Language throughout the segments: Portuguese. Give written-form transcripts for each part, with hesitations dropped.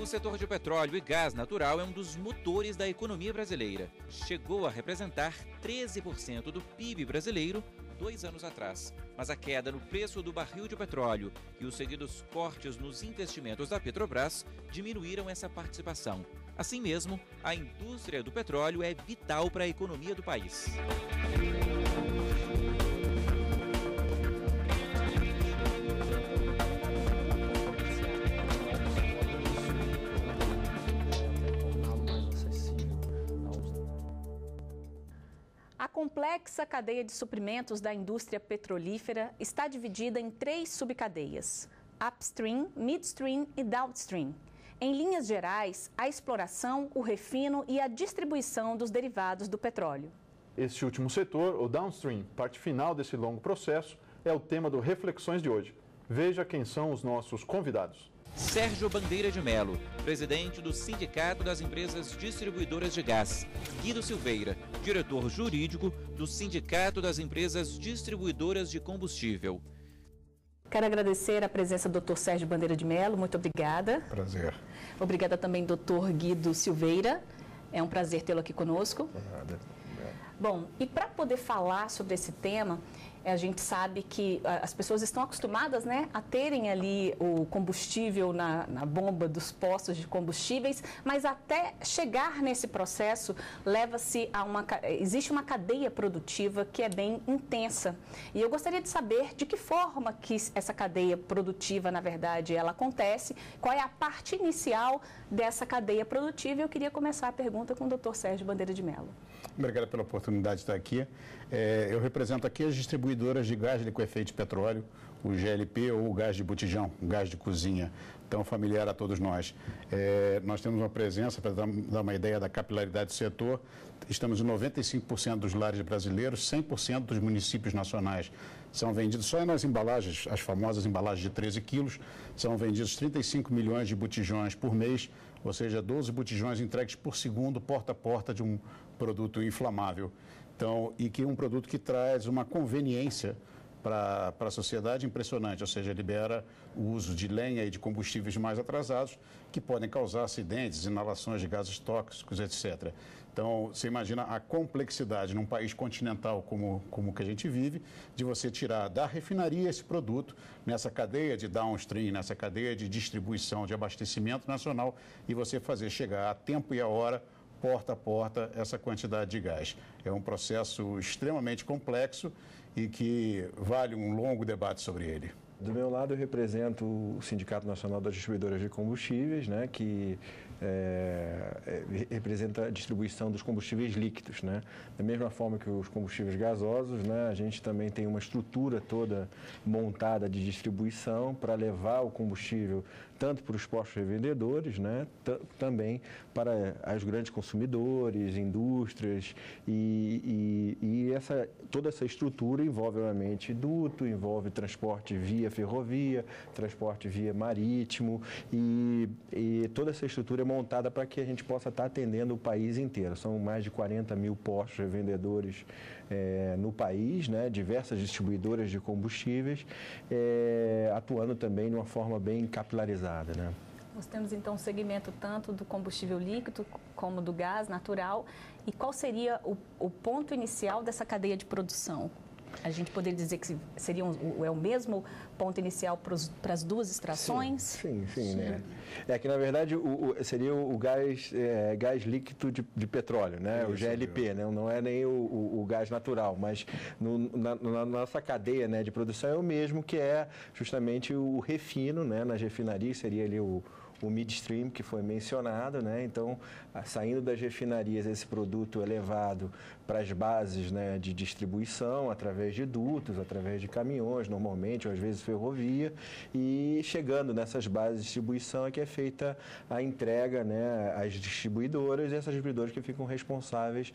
setor de petróleo e gás natural é um dos motores da economia brasileira. Chegou a representar 13% do PIB brasileiro 2 anos atrás. Mas a queda no preço do barril de petróleo e os seguidos cortes nos investimentos da Petrobras diminuíram essa participação. Assim mesmo, a indústria do petróleo é vital para a economia do país. A complexa cadeia de suprimentos da indústria petrolífera está dividida em 3 subcadeias: upstream, midstream e downstream. Em linhas gerais, a exploração, o refino e a distribuição dos derivados do petróleo. Este último setor, o downstream, parte final desse longo processo, é o tema do Reflexões de hoje. Veja quem são os nossos convidados. Sérgio Bandeira de Melo, presidente do Sindicato das Empresas Distribuidoras de Gás. Guido Silveira, diretor jurídico do Sindicato das Empresas Distribuidoras de Combustível. Quero agradecer a presença do Dr. Sérgio Bandeira de Melo, muito obrigada. Prazer. Obrigada também, Dr. Guido Silveira. É um prazer tê-lo aqui conosco. Nada. Bom, e para poder falar sobre esse tema, a gente sabe que as pessoas estão acostumadas, né, a terem ali o combustível na bomba dos postos de combustíveis, mas até chegar nesse processo existe uma cadeia produtiva que é bem intensa. E eu gostaria de saber de que forma que essa cadeia produtiva, na verdade, ela acontece, qual é a parte inicial dessa cadeia produtiva. Eu queria começar a pergunta com o Dr. Sérgio Bandeira de Melo. Obrigado pela oportunidade de estar aqui. Eu represento aqui as distribuidoras de gás de liquefeito de petróleo, o GLP ou o gás de botijão, o gás de cozinha, tão familiar a todos nós. Nós temos uma presença, para dar uma ideia da capilaridade do setor, estamos em 95% dos lares brasileiros, 100% dos municípios nacionais. São vendidos, só nas embalagens, as famosas embalagens de 13 quilos, são vendidos 35 milhões de botijões por mês, ou seja, 12 botijões entregues por segundo, porta a porta de um produto inflamável. Então, e que é um produto que traz uma conveniência para a sociedade impressionante, ou seja, libera o uso de lenha e de combustíveis mais atrasados, que podem causar acidentes, inalações de gases tóxicos, etc. Então, você imagina a complexidade num país continental como que a gente vive, de você tirar da refinaria esse produto, nessa cadeia de downstream, nessa cadeia de distribuição, de abastecimento nacional, e você fazer chegar a tempo e a hora, porta a porta, essa quantidade de gás. É um processo extremamente complexo e que vale um longo debate sobre ele. Do meu lado, eu represento o Sindicato Nacional das Distribuidoras de Combustíveis, né, que representa a distribuição dos combustíveis líquidos, né? Da mesma forma que os combustíveis gasosos, né, a gente também tem uma estrutura toda montada de distribuição para levar o combustível tanto para os postos revendedores, né, também para os grandes consumidores, indústrias toda essa estrutura envolve, obviamente, duto, envolve transporte via ferrovia, transporte via marítimo e toda essa estrutura é montada para que a gente possa estar atendendo o país inteiro. São mais de 40 mil postos revendedores no país, né, diversas distribuidoras de combustíveis, atuando também de uma forma bem capilarizada, né? Nós temos, então, um segmento tanto do combustível líquido como do gás natural. E qual seria o ponto inicial dessa cadeia de produção? A gente poderia dizer que seria o mesmo ponto inicial para as duas extrações? Sim, né? É que, na verdade, seria o gás líquido de petróleo, né? O GLP, né? Não é nem o gás natural, mas na nossa cadeia, né, de produção é o mesmo, que é justamente o refino, né? Nas refinarias seria ali o midstream, que foi mencionado, né? Então, saindo das refinarias, esse produto é levado para as bases, né, de distribuição, através de dutos, através de caminhões, normalmente, ou às vezes ferrovia, e chegando nessas bases de distribuição é que é feita a entrega, né, às distribuidoras, e essas distribuidoras que ficam responsáveis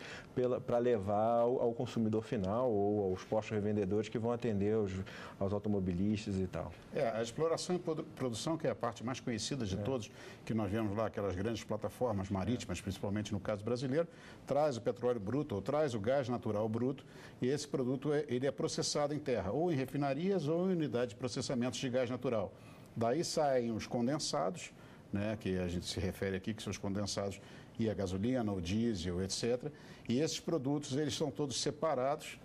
para levar ao consumidor final ou aos postos revendedores que vão atender aos automobilistas e tal. A exploração e produção, que é a parte mais conhecida de todos, que nós vemos lá, aquelas grandes plataformas marítimas, principalmente no caso brasileiro, traz o petróleo bruto ou traz o gás natural bruto, e esse produto ele é processado em terra, ou em refinarias ou em unidades de processamento de gás natural. Daí saem os condensados, né, que a gente se refere aqui, que são os condensados e a gasolina, o diesel, etc. E esses produtos, eles são todos separados,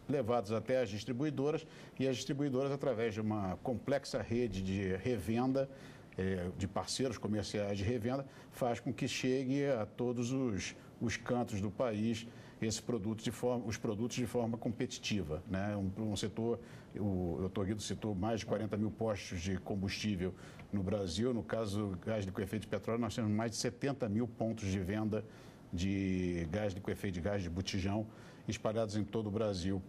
levados até as distribuidoras, e as distribuidoras, através de uma complexa rede de revenda, de parceiros comerciais de revenda, faz com que chegue a todos os cantos do país os produtos de forma competitiva, né? Um setor, o Dr. Guido citou mais de 40 mil postos de combustível no Brasil. No caso do gás liquefeito de petróleo, nós temos mais de 70 mil pontos de venda de gás liquefeito, de gás de botijão, espalhados em todo o Brasil,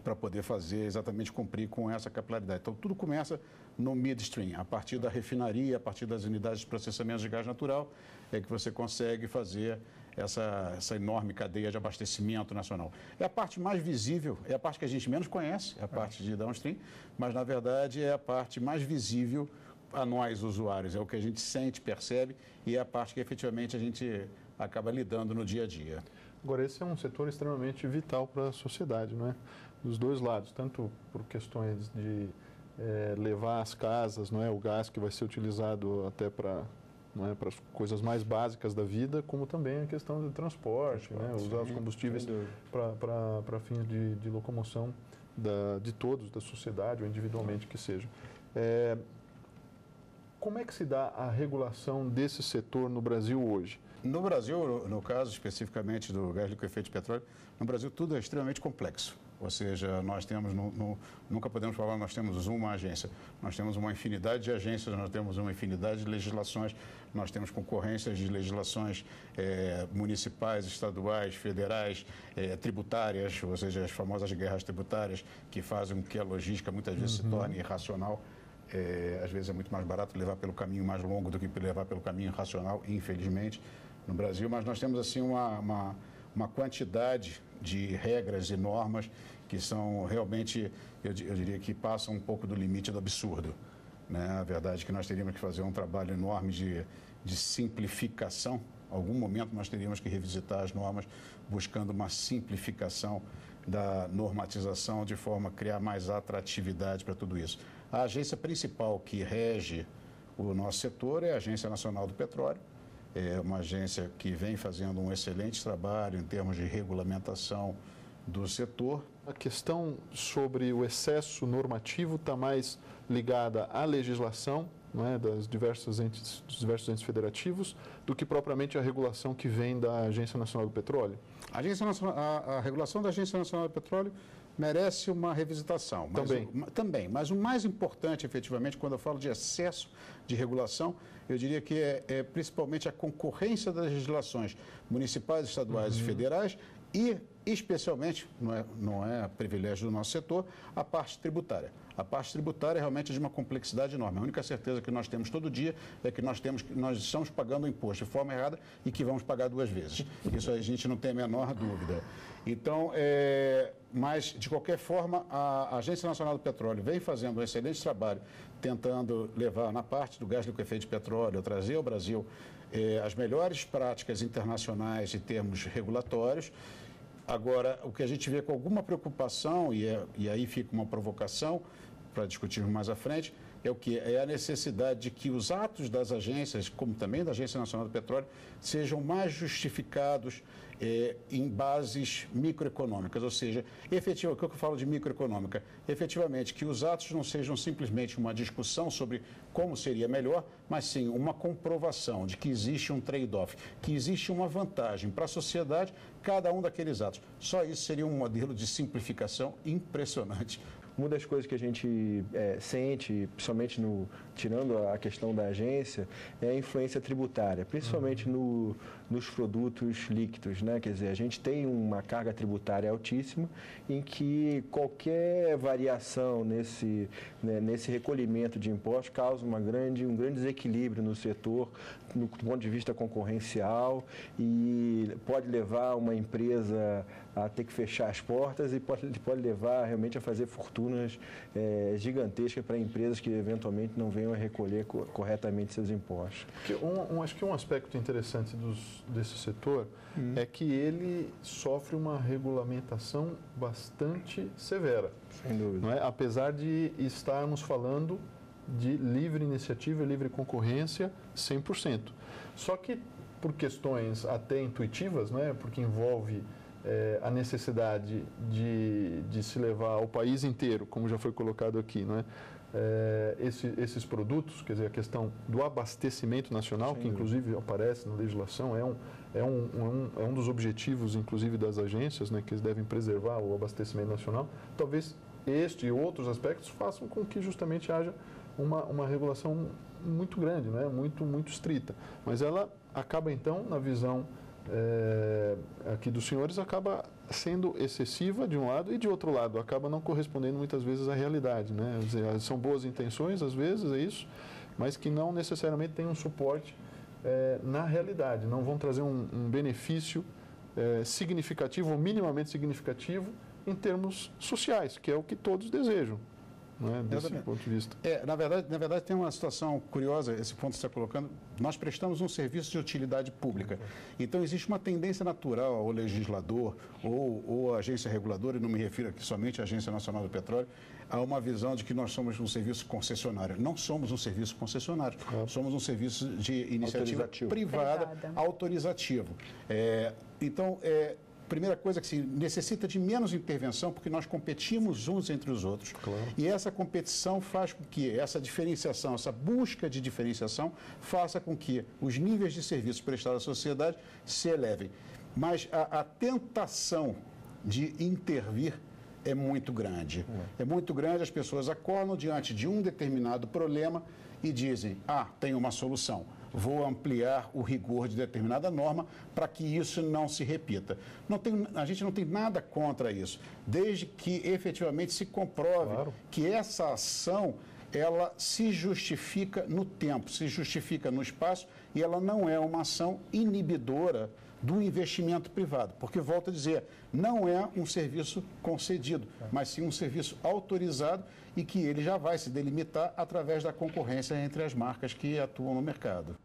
para poder fazer exatamente cumprir com essa capilaridade. Então, tudo começa no midstream, a partir da refinaria, a partir das unidades de processamento de gás natural, é que você consegue fazer essa enorme cadeia de abastecimento nacional. É a parte mais visível, é a parte que a gente menos conhece, é a parte de downstream, mas, na verdade, é a parte mais visível a nós, usuários. É o que a gente sente, percebe, e é a parte que, efetivamente, a gente acaba lidando no dia a dia. Agora, esse é um setor extremamente vital para a sociedade, não é? Dos dois lados, tanto por questões de levar às casas, não é, o gás que vai ser utilizado até para as coisas mais básicas da vida, como também a questão do transporte, né, usar os combustíveis para fins de locomoção de todos, da sociedade ou individualmente que seja. Como é que se dá a regulação desse setor no Brasil hoje? No Brasil, no caso especificamente do gás liquefeito de petróleo, no Brasil tudo é extremamente complexo. Ou seja, nós temos, nunca podemos falar, nós temos uma agência. Nós temos uma infinidade de agências, nós temos uma infinidade de legislações, nós temos concorrências de legislações municipais, estaduais, federais, tributárias, ou seja, as famosas guerras tributárias que fazem com que a logística muitas vezes se torne irracional. Às vezes é muito mais barato levar pelo caminho mais longo do que levar pelo caminho racional, infelizmente, no Brasil. Mas nós temos assim uma quantidade de regras e normas que são realmente, eu diria que passam um pouco do limite do absurdo, né? A verdade é que nós teríamos que fazer um trabalho enorme de simplificação. Em algum momento nós teríamos que revisitar as normas buscando uma simplificação da normatização de forma a criar mais atratividade para tudo isso. A agência principal que rege o nosso setor é a Agência Nacional do Petróleo. É uma agência que vem fazendo um excelente trabalho em termos de regulamentação do setor. A questão sobre o excesso normativo está mais ligada à legislação, não é, dos diversos entes federativos, do que propriamente a regulação que vem da Agência Nacional do Petróleo? A regulação da Agência Nacional do Petróleo merece uma revisitação. Também, mas o mais importante, efetivamente, quando eu falo de excesso de regulação, eu diria que é principalmente a concorrência das legislações municipais, estaduais e federais e, especialmente, não é privilégio do nosso setor, a parte tributária. A parte tributária realmente é de uma complexidade enorme. A única certeza que nós temos todo dia é que nós estamos pagando o imposto de forma errada e que vamos pagar 2 vezes. Isso a gente não tem a menor dúvida. Então, mas, de qualquer forma, a Agência Nacional do Petróleo vem fazendo um excelente trabalho, tentando levar na parte do gás liquefeito de petróleo, trazer ao Brasil as melhores práticas internacionais em termos regulatórios. Agora, o que a gente vê com alguma preocupação, e aí fica uma provocação para discutirmos mais à frente, é a necessidade de que os atos das agências, como também da Agência Nacional do Petróleo, sejam mais justificados em bases microeconômicas, ou seja, o que eu falo de microeconômica? Efetivamente, que os atos não sejam simplesmente uma discussão sobre como seria melhor, mas sim uma comprovação de que existe um trade-off, que existe uma vantagem para a sociedade cada um daqueles atos. Só isso seria um modelo de simplificação impressionante. Uma das coisas que a gente sente, principalmente tirando a questão da agência, é a influência tributária, principalmente nos produtos líquidos, né? Quer dizer, a gente tem uma carga tributária altíssima em que qualquer variação nesse recolhimento de impostos causa um grande desequilíbrio no setor, do ponto de vista concorrencial, e pode levar uma empresa a ter que fechar as portas e pode levar realmente a fazer fortunas gigantescas para empresas que eventualmente não venham a recolher corretamente seus impostos. Acho que um aspecto interessante desse setor é que ele sofre uma regulamentação bastante severa. Sem dúvida. Não é? Apesar de estarmos falando de livre iniciativa e livre concorrência 100%. Só que por questões até intuitivas, né, porque envolve a necessidade de se levar ao país inteiro, como já foi colocado aqui, né, esses produtos, quer dizer, a questão do abastecimento nacional, que inclusive aparece na legislação, é um dos objetivos, inclusive, das agências, né, que eles devem preservar o abastecimento nacional. Talvez este e outros aspectos façam com que justamente haja uma regulação muito grande, né, muito estrita. Mas ela acaba, então, na visão aqui dos senhores, acaba sendo excessiva de um lado e de outro lado, acaba não correspondendo muitas vezes à realidade, né? Quer dizer, são boas intenções, às vezes, é isso, mas que não necessariamente têm um suporte na realidade, não vão trazer um benefício significativo ou minimamente significativo em termos sociais, que é o que todos desejam. Desse ponto de vista. Na verdade, tem uma situação curiosa, esse ponto que você está colocando. Nós prestamos um serviço de utilidade pública. Então, existe uma tendência natural ao legislador ou à agência reguladora, e não me refiro aqui somente à Agência Nacional do Petróleo, a uma visão de que nós somos um serviço concessionário. Não somos um serviço concessionário, somos um serviço de iniciativa privada autorizativo. Então, primeira coisa que se necessita de menos intervenção, porque nós competimos uns entre os outros. Claro. E essa competição faz com que essa diferenciação, essa busca de diferenciação, faça com que os níveis de serviços prestados à sociedade se elevem. Mas a tentação de intervir é muito grande. É muito grande, as pessoas acordam diante de um determinado problema e dizem, tem uma solução. Vou ampliar o rigor de determinada norma para que isso não se repita. A gente não tem nada contra isso, desde que efetivamente se comprove que essa ação ela se justifica no tempo, se justifica no espaço e ela não é uma ação inibidora do investimento privado, porque, volto a dizer, não é um serviço concedido, mas sim um serviço autorizado e que ele já vai se delimitar através da concorrência entre as marcas que atuam no mercado.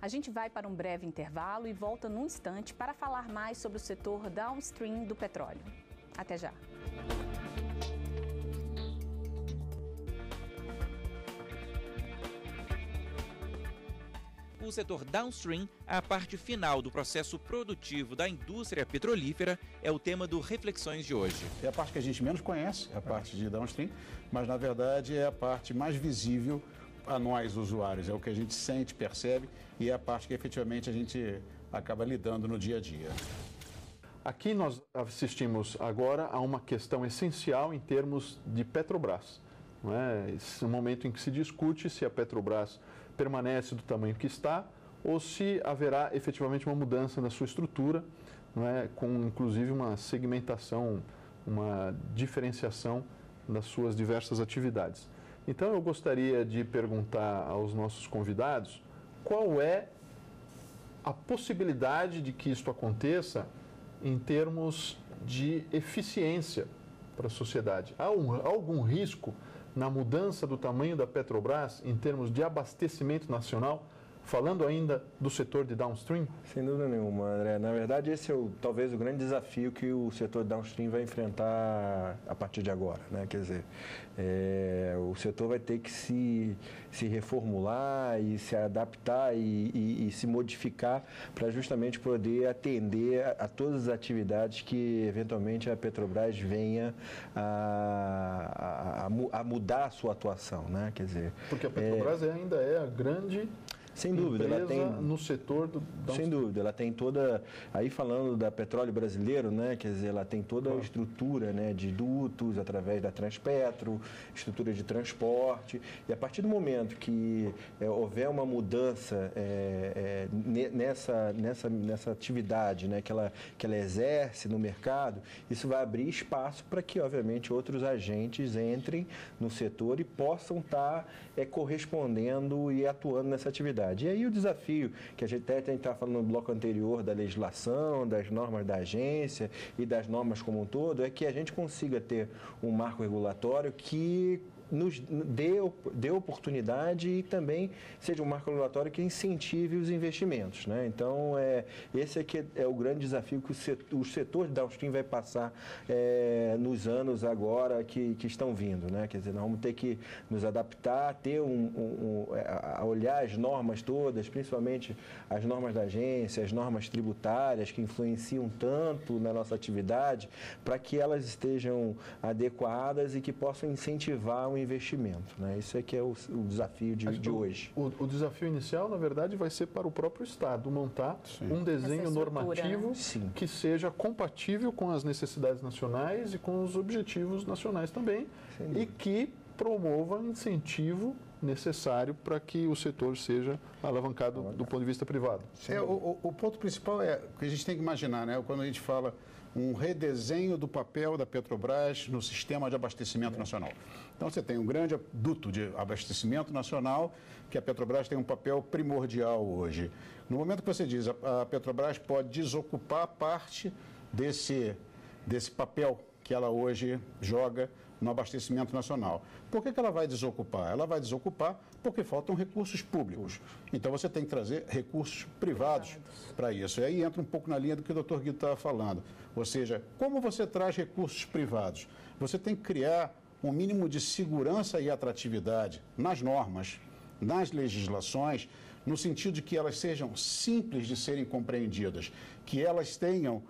A gente vai para um breve intervalo e volta num instante para falar mais sobre o setor downstream do petróleo. Até já! O setor downstream, a parte final do processo produtivo da indústria petrolífera, é o tema do Reflexões de hoje. É a parte que a gente menos conhece, a parte de downstream, mas na verdade é a parte mais visível a nós, usuários. É o que a gente sente, percebe e é a parte que efetivamente a gente acaba lidando no dia a dia. Aqui nós assistimos agora a uma questão essencial em termos de Petrobras. Não é? Esse é um momento em que se discute se a Petrobras permanece do tamanho que está ou se haverá efetivamente uma mudança na sua estrutura, não é? Com inclusive uma segmentação, uma diferenciação das suas diversas atividades. Então eu gostaria de perguntar aos nossos convidados qual é a possibilidade de que isto aconteça em termos de eficiência para a sociedade. Há algum risco na mudança do tamanho da Petrobras em termos de abastecimento nacional, falando ainda do setor de downstream? Sem dúvida nenhuma, André. Na verdade, esse é talvez o grande desafio que o setor downstream vai enfrentar a partir de agora, né? Quer dizer, o setor vai ter que se reformular e se adaptar e se modificar para justamente poder atender a todas as atividades que eventualmente a Petrobras venha a mudar a sua atuação, né? Quer dizer, porque a Petrobras ainda é a grande... Sem dúvida, ela tem no setor do sem dúvida, ela tem toda, aí falando da Petróleo Brasileiro, né, quer dizer, ela tem toda a estrutura, né, de dutos através da Transpetro, estrutura de transporte, e a partir do momento que houver uma mudança nessa atividade, né, que ela exerce no mercado, isso vai abrir espaço para que, obviamente, outros agentes entrem no setor e possam estar correspondendo e atuando nessa atividade. E aí o desafio, que a gente até estava falando no bloco anterior da legislação, das normas da agência e das normas como um todo, é que a gente consiga ter um marco regulatório que nos dê oportunidade e também seja um marco regulatório que incentive os investimentos, né? Então, esse aqui é o grande desafio que o setor de downstream vai passar nos anos agora que estão vindo, né? Quer dizer, nós vamos ter que nos adaptar, ter a olhar as normas todas, principalmente as normas da agência, as normas tributárias que influenciam tanto na nossa atividade, para que elas estejam adequadas e que possam incentivar o investimento, né? Isso é que é o desafio de hoje. O desafio inicial, na verdade, vai ser para o próprio Estado montar um desenho normativo, né? Que seja compatível com as necessidades nacionais e com os objetivos nacionais também, e que promova incentivo necessário para que o setor seja alavancado do ponto de vista privado. O ponto principal é que a gente tem que imaginar, né? Quando a gente fala um redesenho do papel da Petrobras no sistema de abastecimento nacional. Então, você tem um grande duto de abastecimento nacional, que a Petrobras tem um papel primordial hoje. No momento que você diz, a Petrobras pode desocupar parte desse papel que ela hoje joga no abastecimento nacional. Por que ela vai desocupar? Ela vai desocupar porque faltam recursos públicos. Então, você tem que trazer recursos privados para isso. E aí entra um pouco na linha do que o Dr. Guido estava falando. Ou seja, como você traz recursos privados? Você tem que criar um mínimo de segurança e atratividade nas normas, nas legislações, no sentido de que elas sejam simples de serem compreendidas, que elas tenham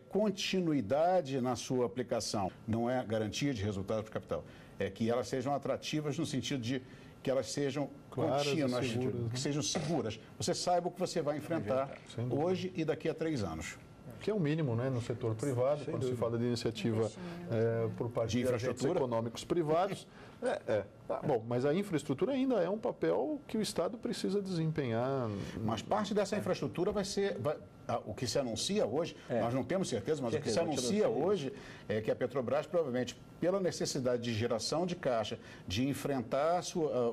continuidade na sua aplicação. Não é garantia de resultado para o capital. É que elas sejam atrativas no sentido de que elas sejam contínuas, seguras, que sejam seguras. Você saiba o que você vai enfrentar hoje e daqui a 3 anos. Que é o mínimo, né, no setor privado, quando se fala de iniciativa por parte de infraestrutura econômicos privados. Bom, mas a infraestrutura ainda é um papel que o Estado precisa desempenhar. Mas parte dessa infraestrutura vai ser... o que se anuncia hoje, nós não temos certeza, mas o que se anuncia hoje é que a Petrobras, provavelmente, pela necessidade de geração de caixa, de enfrentar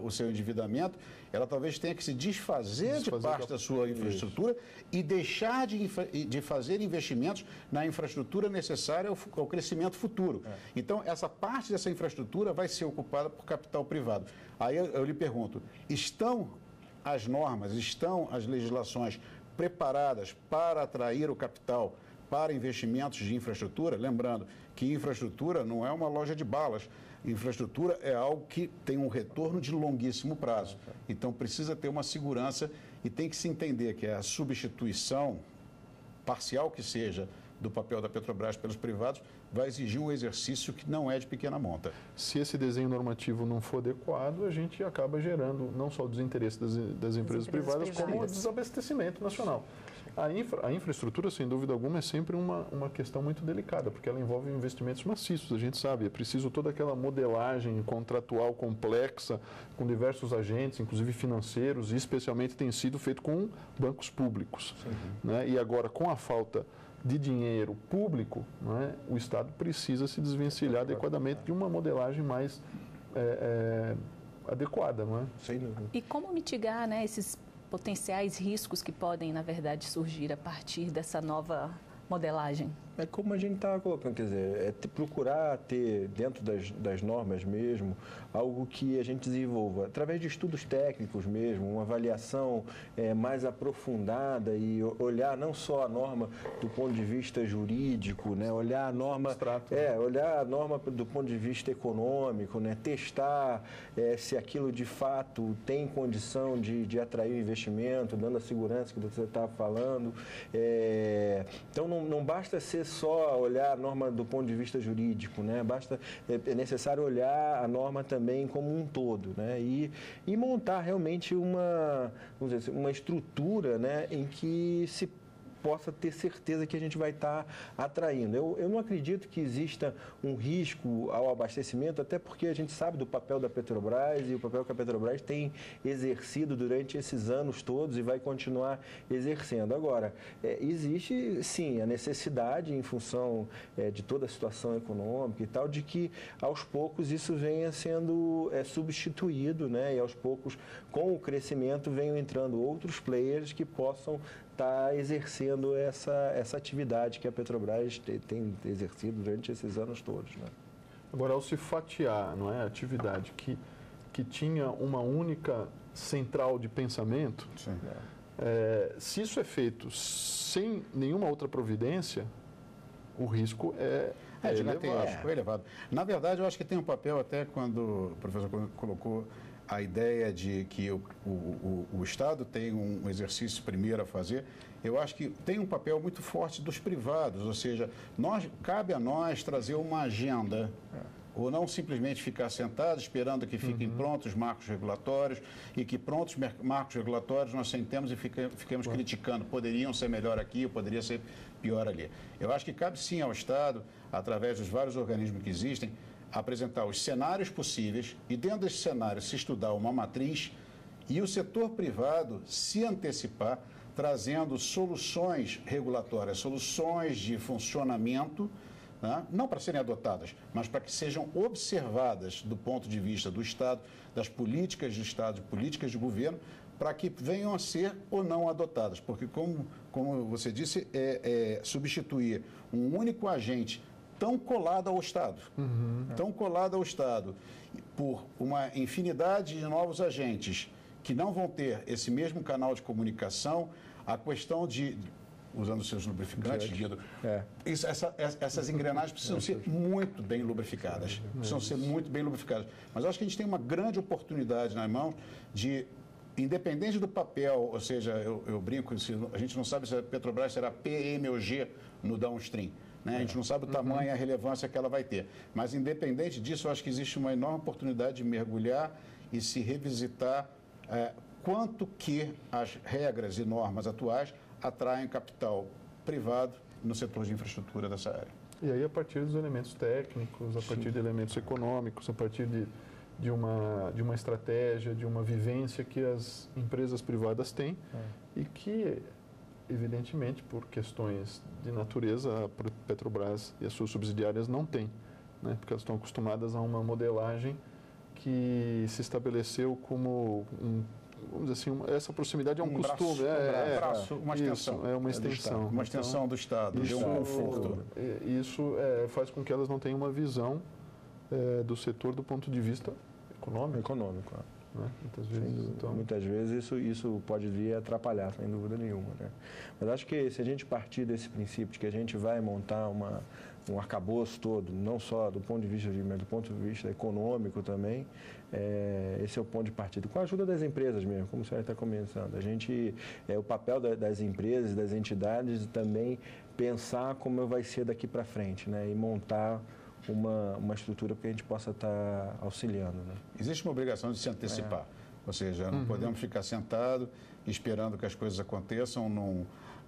o seu endividamento, ela talvez tenha que se desfazer de parte da sua infraestrutura e deixar de fazer investimentos na infraestrutura necessária ao crescimento futuro. Então, essa parte dessa infraestrutura vai ser ocupada por capital privado. Aí eu lhe pergunto, estão as normas, estão as legislações preparadas para atrair o capital para investimentos de infraestrutura? Lembrando que infraestrutura não é uma loja de balas. Infraestrutura é algo que tem um retorno de longuíssimo prazo. Então, precisa ter uma segurança e tem que se entender que a substituição, parcial que seja, do papel da Petrobras pelos privados, vai exigir um exercício que não é de pequena monta. Se esse desenho normativo não for adequado, a gente acaba gerando não só o desinteresse das empresas privadas, como o desabastecimento nacional. A infraestrutura, sem dúvida alguma, é sempre uma questão muito delicada, porque ela envolve investimentos maciços, a gente sabe. É preciso toda aquela modelagem contratual complexa, com diversos agentes, inclusive financeiros, e especialmente tem sido feito com bancos públicos. Né? E agora, com a falta de dinheiro público, né, o Estado precisa se desvencilhar adequadamente de uma modelagem mais adequada. Não é? Sem dúvida. E como mitigar, né, esses potenciais riscos que podem, na verdade, surgir a partir dessa nova modelagem? É como a gente está colocando, quer dizer, procurar ter dentro das normas mesmo algo que a gente desenvolva através de estudos técnicos mesmo, uma avaliação mais aprofundada e olhar não só a norma do ponto de vista jurídico, né, olhar a norma olhar a norma do ponto de vista econômico, né, testar se aquilo de fato tem condição de atrair o investimento, dando a segurança que você estava falando. Então não basta ser só olhar a norma do ponto de vista jurídico, né? É necessário olhar a norma também como um todo, né? E montar realmente vamos dizer, uma estrutura, né, em que se possa ter certeza que a gente vai estar atraindo. Eu não acredito que exista um risco ao abastecimento, até porque a gente sabe do papel da Petrobras e o papel que a Petrobras tem exercido durante esses anos todos e vai continuar exercendo. Agora, existe sim a necessidade, em função de toda a situação econômica e tal, de que aos poucos isso venha sendo substituído, né? E aos poucos, com o crescimento, venham entrando outros players que possam estar exercendo essa atividade que a Petrobras tem exercido durante esses anos todos, né? Agora, ao se fatiar, não é, a atividade que tinha uma única central de pensamento, se isso é feito sem nenhuma outra providência, o risco é elevado. Na verdade, eu acho que tem um papel, até quando o professor colocou a ideia de que o Estado tem um exercício primeiro a fazer, eu acho que tem um papel muito forte dos privados, ou seja, cabe a nós trazer uma agenda, ou não simplesmente ficar sentado esperando que fiquem prontos os marcos regulatórios e que prontos marcos regulatórios nós sentemos e fiquemos criticando, poderiam ser melhor aqui ou poderia ser pior ali. Eu acho que cabe sim ao Estado, através dos vários organismos que existem, apresentar os cenários possíveis e dentro desse cenário se estudar uma matriz e o setor privado se antecipar, trazendo soluções regulatórias, soluções de funcionamento, né? Não para serem adotadas, mas para que sejam observadas do ponto de vista do Estado, das políticas de Estado, políticas de governo, para que venham a ser ou não adotadas. Porque, como você disse, substituir um único agente tão colado ao Estado, por uma infinidade de novos agentes que não vão ter esse mesmo canal de comunicação, a questão de, usando seus lubrificantes, Guido, essas engrenagens precisam ser muito bem lubrificadas, Mas eu acho que a gente tem uma grande oportunidade nas mãos de, independente do papel, ou seja, eu brinco, a gente não sabe se a Petrobras será PM ou G no downstream, né? A gente não sabe o tamanho e a relevância que ela vai ter. Mas, independente disso, eu acho que existe uma enorme oportunidade de mergulhar e se revisitar quanto que as regras e normas atuais atraem capital privado no setor de infraestrutura dessa área. E aí, a partir dos elementos técnicos, a partir de elementos econômicos, a partir de uma estratégia, de uma vivência que as empresas privadas têm e que, evidentemente, por questões de natureza, a Petrobras e as suas subsidiárias não têm, né? Porque elas estão acostumadas a uma modelagem que se estabeleceu como vamos dizer assim, essa proximidade é um costume. Uma extensão. É uma extensão. Uma extensão do Estado, de um conforto. Isso faz com que elas não tenham uma visão do setor do ponto de vista econômico. Né? Muitas vezes isso pode vir a atrapalhar, sem dúvida nenhuma. Né? Mas acho que se a gente partir desse princípio de que a gente vai montar um arcabouço todo, não só do ponto de vista mas do ponto de vista econômico também, esse é o ponto de partida. Com a ajuda das empresas mesmo, como o senhor está começando. O papel das empresas, das entidades, também pensar como vai ser daqui para frente, né? E montar uma estrutura que a gente possa estar auxiliando. Né? Existe uma obrigação de se antecipar, ou seja, não podemos ficar sentado esperando que as coisas aconteçam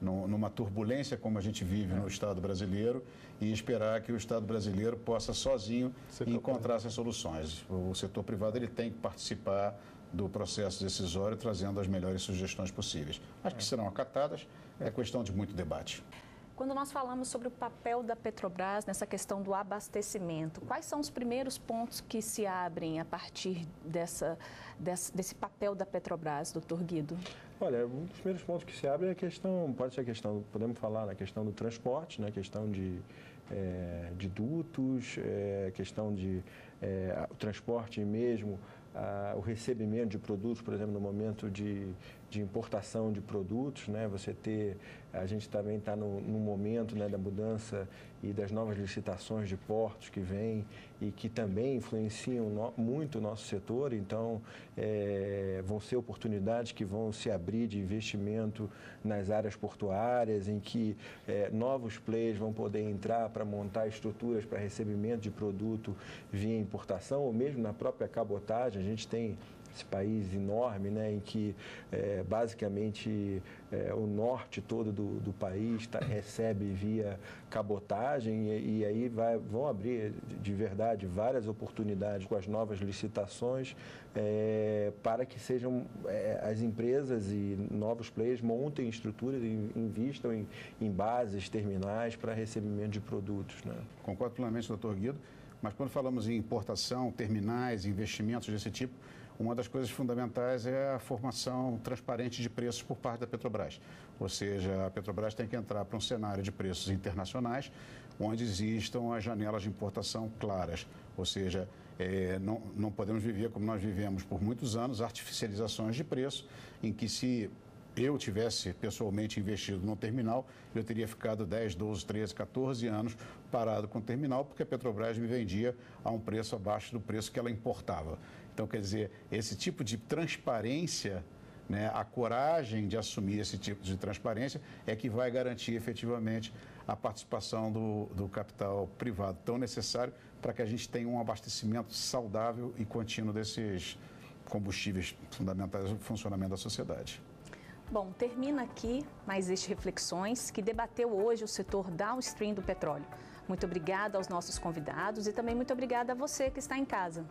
numa turbulência como a gente vive no Estado brasileiro e esperar que o Estado brasileiro possa sozinho encontrar essas soluções. O setor privado ele tem que participar do processo decisório trazendo as melhores sugestões possíveis. Acho que serão acatadas, é questão de muito debate. Quando nós falamos sobre o papel da Petrobras nessa questão do abastecimento, quais são os primeiros pontos que se abrem a partir desse papel da Petrobras, doutor Guido? Olha, um dos primeiros pontos que se abre é a questão, podemos falar na questão do transporte, né, questão de dutos, questão de o transporte mesmo, o recebimento de produtos, por exemplo, no momento de importação de produtos, né? A gente também está no momento, né, da mudança e das novas licitações de portos que vêm e que também influenciam muito o nosso setor, então vão ser oportunidades que vão se abrir de investimento nas áreas portuárias, em que novos players vão poder entrar para montar estruturas para recebimento de produto via importação ou mesmo na própria cabotagem. A gente tem esse país enorme, né, em que basicamente o norte todo do país recebe via cabotagem e aí vão abrir de verdade várias oportunidades com as novas licitações para que sejam as empresas e novos players montem estruturas e invistam em bases, terminais para recebimento de produtos. Né? Concordo plenamente, doutor Guido, mas quando falamos em importação, terminais, investimentos desse tipo, uma das coisas fundamentais é a formação transparente de preços por parte da Petrobras. Ou seja, a Petrobras tem que entrar para um cenário de preços internacionais, onde existam as janelas de importação claras. Ou seja, não podemos viver como nós vivemos por muitos anos, artificializações de preço, em que se eu tivesse pessoalmente investido no terminal, eu teria ficado 10, 12, 13, 14 anos parado com o terminal, porque a Petrobras me vendia a um preço abaixo do preço que ela importava. Então, quer dizer, esse tipo de transparência, né, a coragem de assumir esse tipo de transparência é que vai garantir efetivamente a participação do capital privado, tão necessário para que a gente tenha um abastecimento saudável e contínuo desses combustíveis fundamentais no funcionamento da sociedade. Bom, termina aqui mais este Reflexões, que debateu hoje o setor downstream do petróleo. Muito obrigada aos nossos convidados e também muito obrigada a você que está em casa.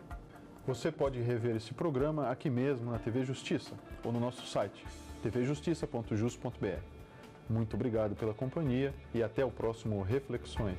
Você pode rever esse programa aqui mesmo na TV Justiça ou no nosso site tvjustiça.jus.br. Muito obrigado pela companhia e até o próximo Reflexões.